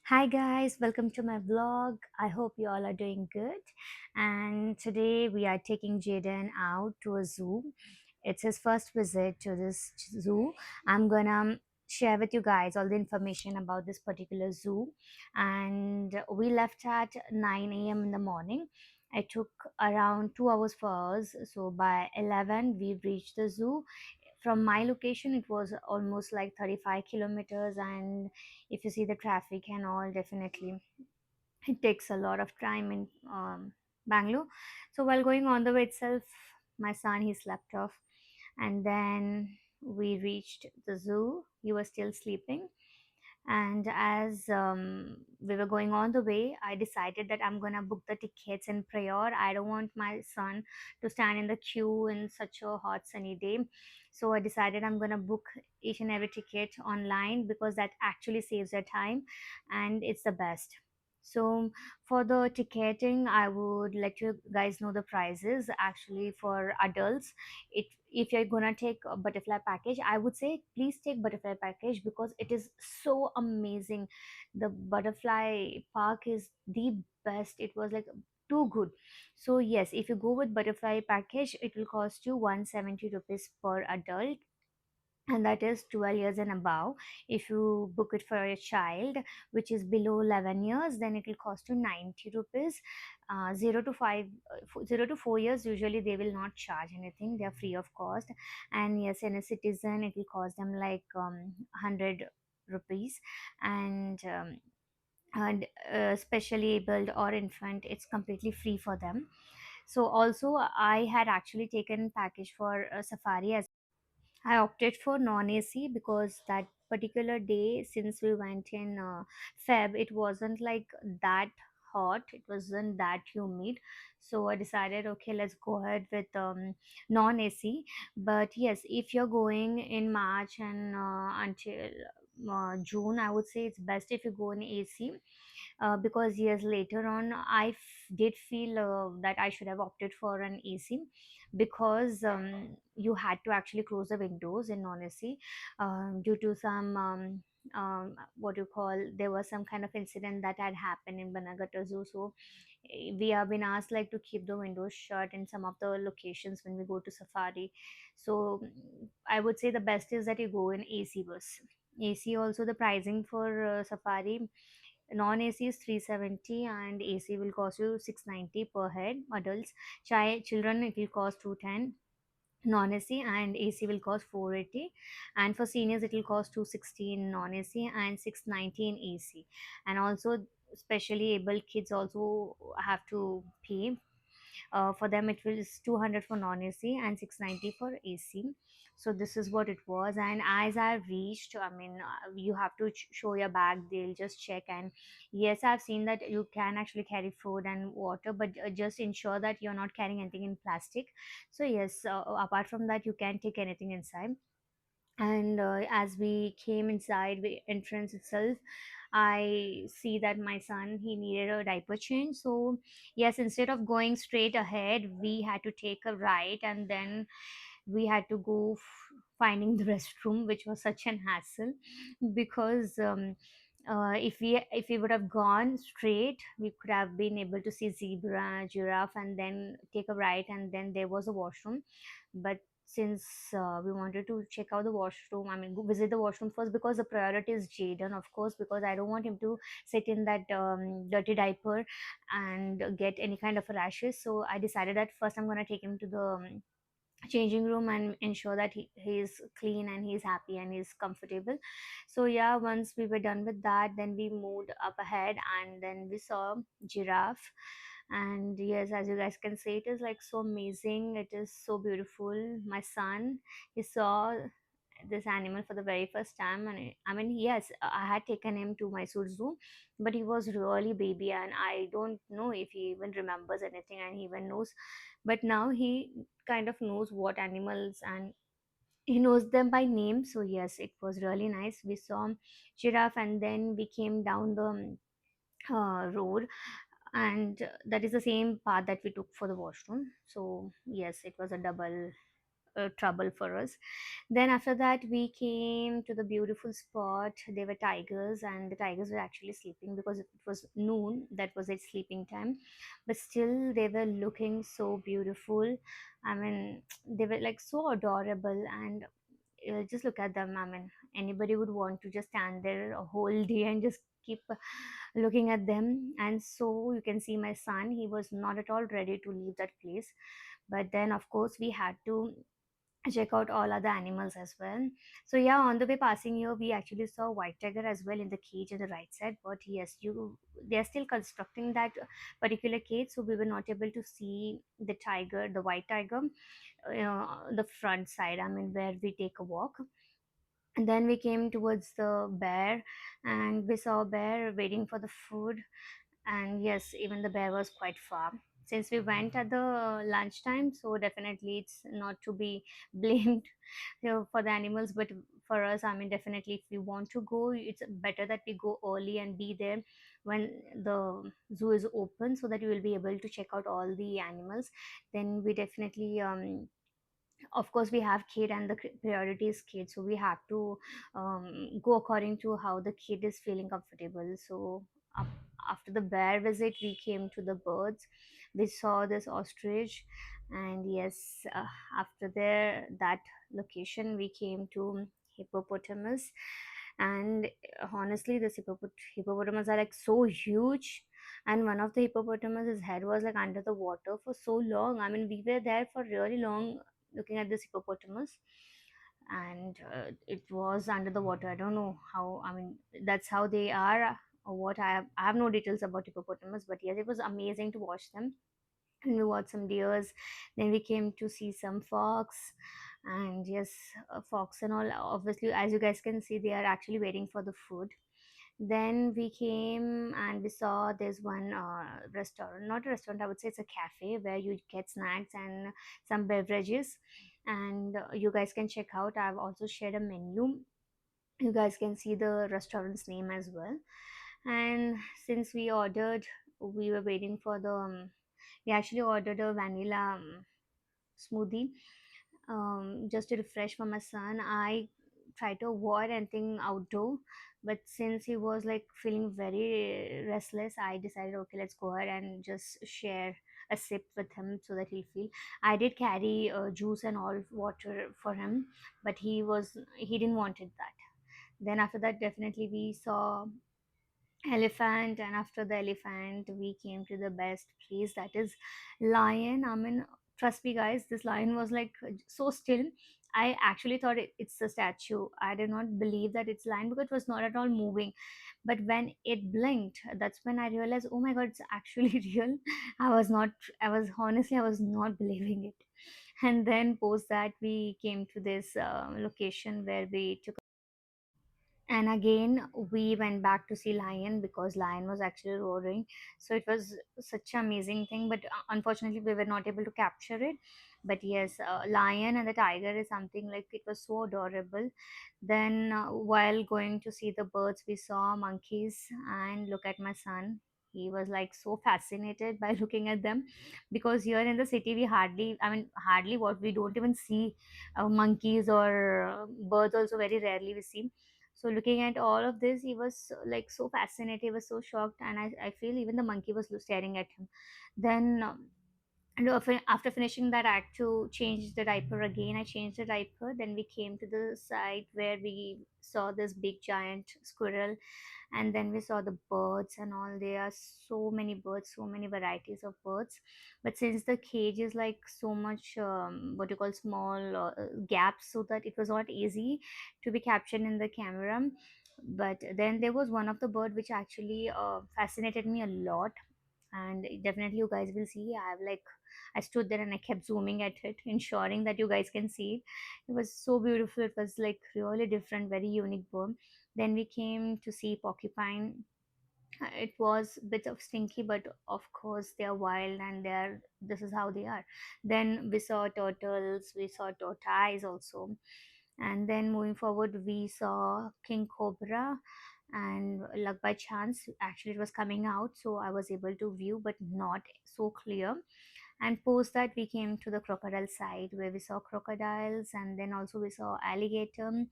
Hi guys, welcome to my vlog. I hope you all are doing good. And today we are taking Jaden out to a zoo. It's his first visit to this zoo. I'm gonna share with you guys all the information about this particular zoo. And we left at 9 a.m. in the morning. It took around 2 hours for us. So by 11, we reached the zoo. From my location, it was almost like 35 kilometers, and if you see the traffic and all, definitely it takes a lot of time in Bangalore. So while going on the way itself, my son, he slept off, and then we reached the zoo. He was still sleeping, and as we were going on the way, I decided that I'm gonna book the tickets in prior. I don't want my son to stand in the queue in such a hot sunny day. So I decided I'm gonna book each and every ticket online because that actually saves their time and it's the best. So for the ticketing, I would let you guys know the prices. Actually, for adults, it if you're gonna take a butterfly package, I would say please take butterfly package because it is so amazing. The butterfly park is the best. It was like too good. So yes, if you go with butterfly package, it will cost you 170 rupees per adult, and that is 12 years and above. If you book it for a child which is below 11 years, then it will cost you 90 rupees. 0 to 5 0 to 4 years, usually they will not charge anything, they are free of cost. And yes, in a citizen it will cost them like 100 rupees. And specially abled or infant, it's completely free for them. So also I had actually taken package for safari as I opted for non-AC because that particular day, since we went in Feb, it wasn't like that hot, it wasn't that humid. So I decided, okay, let's go ahead with non-AC. But yes, if you're going in March and until June, I would say it's best if you go in AC, because years later on did feel that I should have opted for an AC because you had to actually close the windows in non-AC due to some what you call, there was some kind of incident that had happened in Bannerghatta Zoo. So we have been asked like to keep the windows shut in some of the locations when we go to safari. So I would say the best is that you go in AC bus. AC also, the pricing for safari, non-AC is 370 and AC will cost you 690 per head. Adults, children, it will cost 210 non-AC, and AC will cost 480. And for seniors it will cost 260 in non-AC and 690 in AC. And also specially able kids also have to pay. For them it was 200 for non-AC and 690 for AC. So this is what it was. And as I reached, I mean, you have to show your bag, they'll just check. And yes, I've seen that you can actually carry food and water, but just ensure that you're not carrying anything in plastic. So yes, apart from that, you can take anything inside. And as we came inside the entrance itself, I see that my son, he needed a diaper change. So yes, instead of going straight ahead, we had to take a right, and then we had to go finding the restroom, which was such an hassle because if we would have gone straight, we could have been able to see zebra, giraffe, and then take a right, and then there was a washroom. But since we wanted to check out the washroom, I mean, go visit the washroom first, because the priority is Jaden, of course, because I don't want him to sit in that dirty diaper and get any kind of rashes. So I decided that first I'm going to take him to the changing room and ensure that he is clean and he's happy and he's comfortable. So yeah, once we were done with that, then we moved up ahead, and then we saw giraffe. And yes, as you guys can see, it is like so amazing, it is so beautiful. My son, he saw this animal for the very first time, and I mean, yes, I had taken him to Mysore Zoo, but he was really baby, and I don't know if he even remembers anything, and he even knows. But now he kind of knows what animals, and he knows them by name. So yes, it was really nice. We saw giraffe, and then we came down the road, and that is the same path that we took for the washroom. So yes, it was a double trouble for us. Then after that, we came to the beautiful spot. There were tigers, and the tigers were actually sleeping because it was noon. That was its sleeping time, but still they were looking so beautiful. I mean, they were like so adorable, and just look at them. I mean, anybody would want to just stand there a whole day and just keep looking at them. And so you can see my son, he was not at all ready to leave that place. But then, of course, we had to check out all other animals as well. So yeah, on the way passing here, we actually saw white tiger as well in the cage on the right side. But yes, you they are still constructing that particular cage, so we were not able to see the tiger, the white tiger, the front side. I mean, where we take a walk. And then we came towards the bear, and we saw a bear waiting for the food. And yes, even the bear was quite far. Since we went at the lunchtime, so definitely it's not to be blamed, for the animals, but for us, I mean, definitely if we want to go, it's better that we go early and be there when the zoo is open, so that you will be able to check out all the animals. Then we definitely of course we have kid, and the priority is kid, so we have to go according to how the kid is feeling comfortable. So after the bear visit, we came to the birds. We saw this ostrich, and yes, after there that location, we came to hippopotamus. And honestly, this hippopotamus are like so huge, and one of the hippopotamus's head was like under the water for so long. I mean, we were there for really long looking at this hippopotamus, and it was under the water. I don't know how, I mean, that's how they are, or what. I have no details about hippopotamus, but yes, it was amazing to watch them. And we watched some deers. Then we came to see some fox, and yes, fox and all, obviously, as you guys can see, they are actually waiting for the food. Then we came and we saw there's one restaurant, not a restaurant, I would say it's a cafe where you get snacks and some beverages. And you guys can check out. I've also shared a menu. You guys can see the restaurant's name as well. And since we ordered, we were waiting for the, we actually ordered a vanilla smoothie, just to refresh for my son. I tried to avoid anything outdoor, but since he was like feeling very restless, I decided, okay, let's go ahead and just share a sip with him so that he'll feel. I did carry juice and all water for him, but he didn't wanted that. Then after that, definitely we saw elephant, and after the elephant, we came to the best place, that is lion. I mean, trust me guys, this lion was like so still. I actually thought it's a statue. I did not believe that it's lion because it was not at all moving. But when it blinked, that's when I realized, oh my god, it's actually real. I was honestly, I was not believing it. And then post that, we came to this location where we took, and again we went back to see lion because lion was actually roaring. So it was such an amazing thing, but unfortunately we were not able to capture it. But yes, lion and the tiger is something like, it was so adorable. Then while going to see the birds, we saw monkeys, and look at my son, he was like so fascinated by looking at them, because here in the city we hardly, I mean, hardly what, we don't even see monkeys, or birds also very rarely we see. So looking at all of this, he was like so fascinated, he was so shocked, and I feel even the monkey was staring at him. Then and after finishing that act to change the diaper again, I changed the diaper. Then we came to the site where we saw this big giant squirrel, and then we saw the birds and all. There are so many birds, so many varieties of birds. But since the cage is like so much what you call small gaps, so that it was not easy to be captured in the camera. But then there was one of the bird which actually fascinated me a lot, and definitely you guys will see. I stood there and I kept zooming at it, ensuring that you guys can see it. It was so beautiful. It was like really different, very unique bird. Then we came to see porcupine. It was a bit of stinky, but of course they are wild, and they're this is how they are. Then we saw turtles, we saw tortoise also. And then moving forward, we saw king cobra. And luck by chance, actually it was coming out, so I was able to view, but not so clear. And post that we came to the crocodile side where we saw crocodiles, and then also we saw alligator.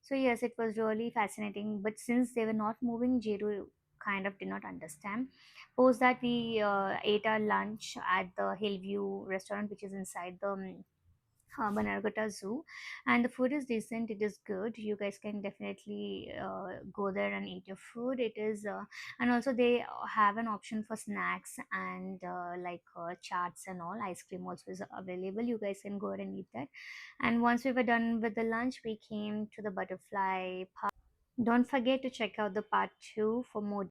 So yes, it was really fascinating, but since they were not moving, Jeru kind of did not understand. Post that we ate our lunch at the Hillview restaurant, which is inside the Bannerghatta Zoo, and the food is decent. It is good. You guys can definitely go there and eat your food. It is, and also they have an option for snacks and charts and all. Ice cream also is available. You guys can go ahead and eat that. And once we were done with the lunch, we came to the butterfly park. Don't forget to check out the part 2 for more